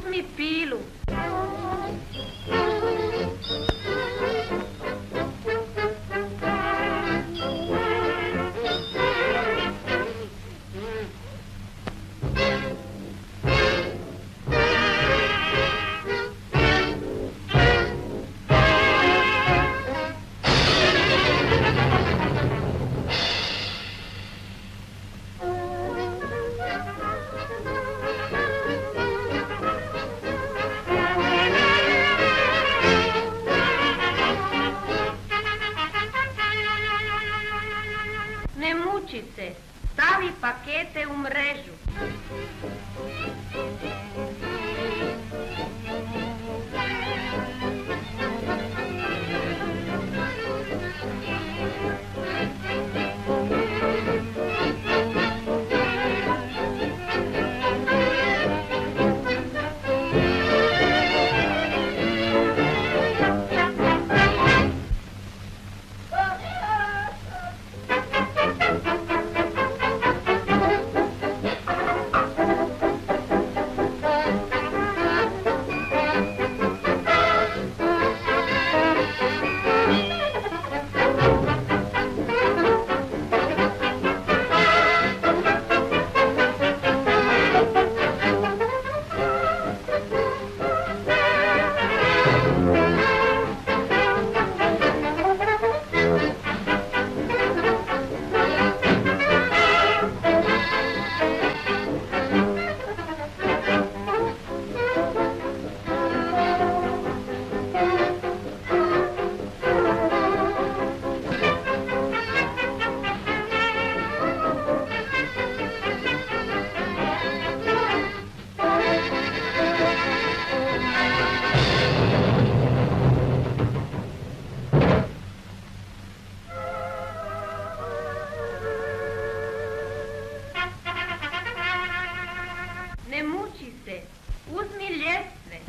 Uzmi pilu. Ne muči se, stavi pakete u mrežu. Ne muči se, uzmi ljestve.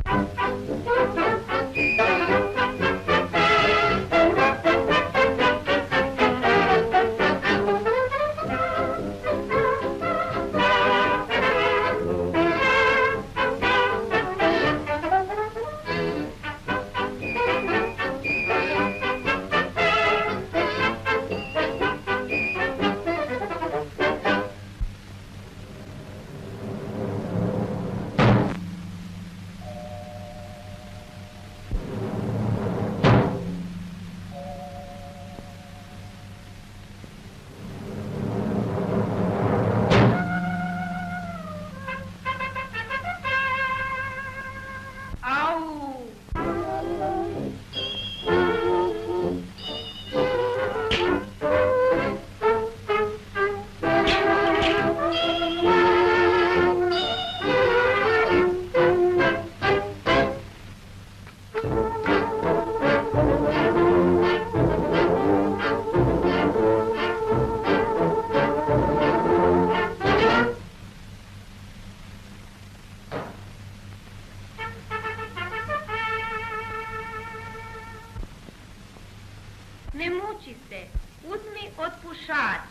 Ne muči se, uzmi otpušač.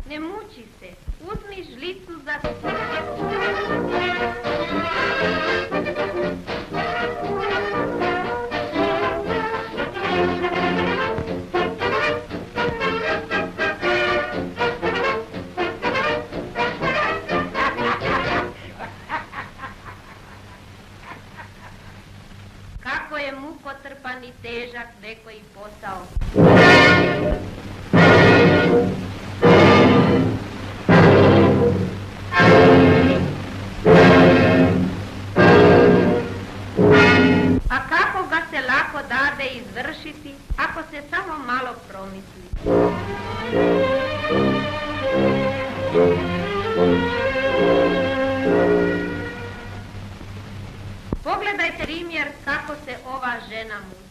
Ne muči se, uzmi žlicu za... Kako je mukotrpan i težak nekoji posao. A kako ga se lako dade izvršiti, ako se samo malo promisli. Pogledajte primjer kako se ova žena muči.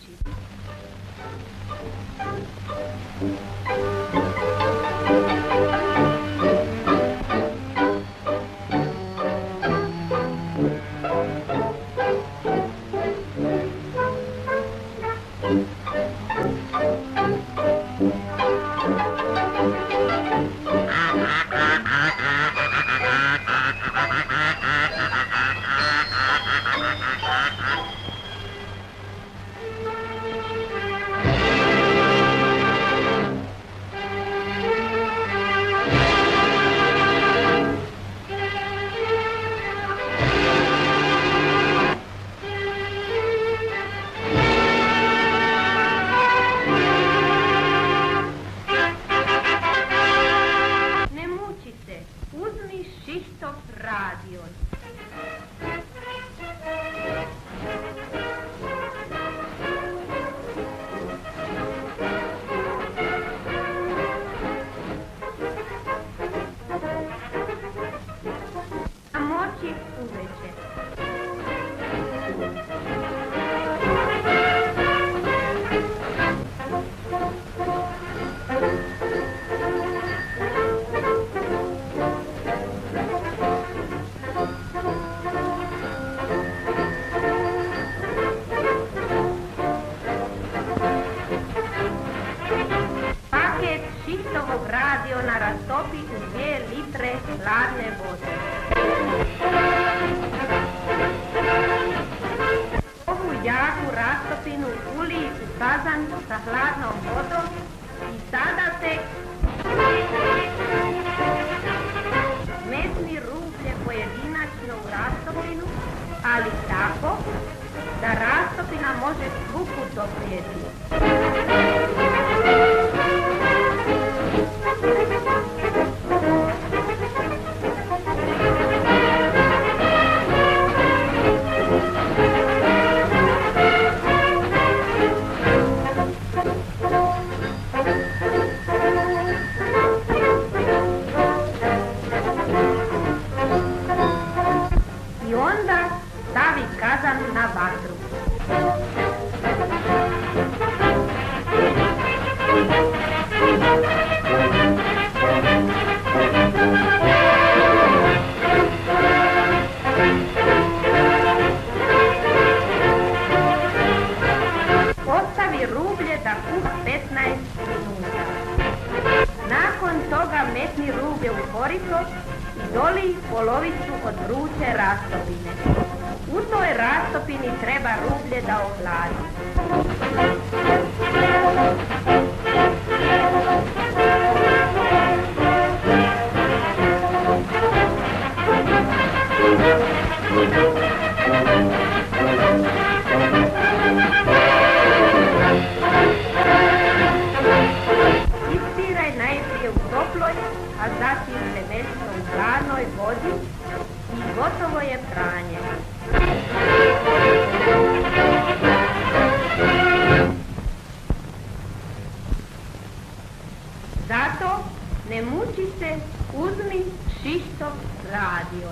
Uzmi Šištov radio. A moći uveče. Šištovog radiona rastopi u 2 litre hladne vode. Ovu jaku rastopinu ulij u kazan sa hladnom vodom i sada tek metni rublje pojedinačno u rastopinu, ali tako da rastopina može svugud doprijeti. I onda stavi kazan na vatru. Ostavi rublje da kuha 15 minuta. Nakon toga metni rublje u korito i dolij polovicu od vruće rastopine. U toj rastopini treba rublje da ohladi. Ispiraj najprije u toploj, a zatim ledečno u hladnoj vodi i gotovo je pranje. Zato ne muči se, uzmi Šištov radio.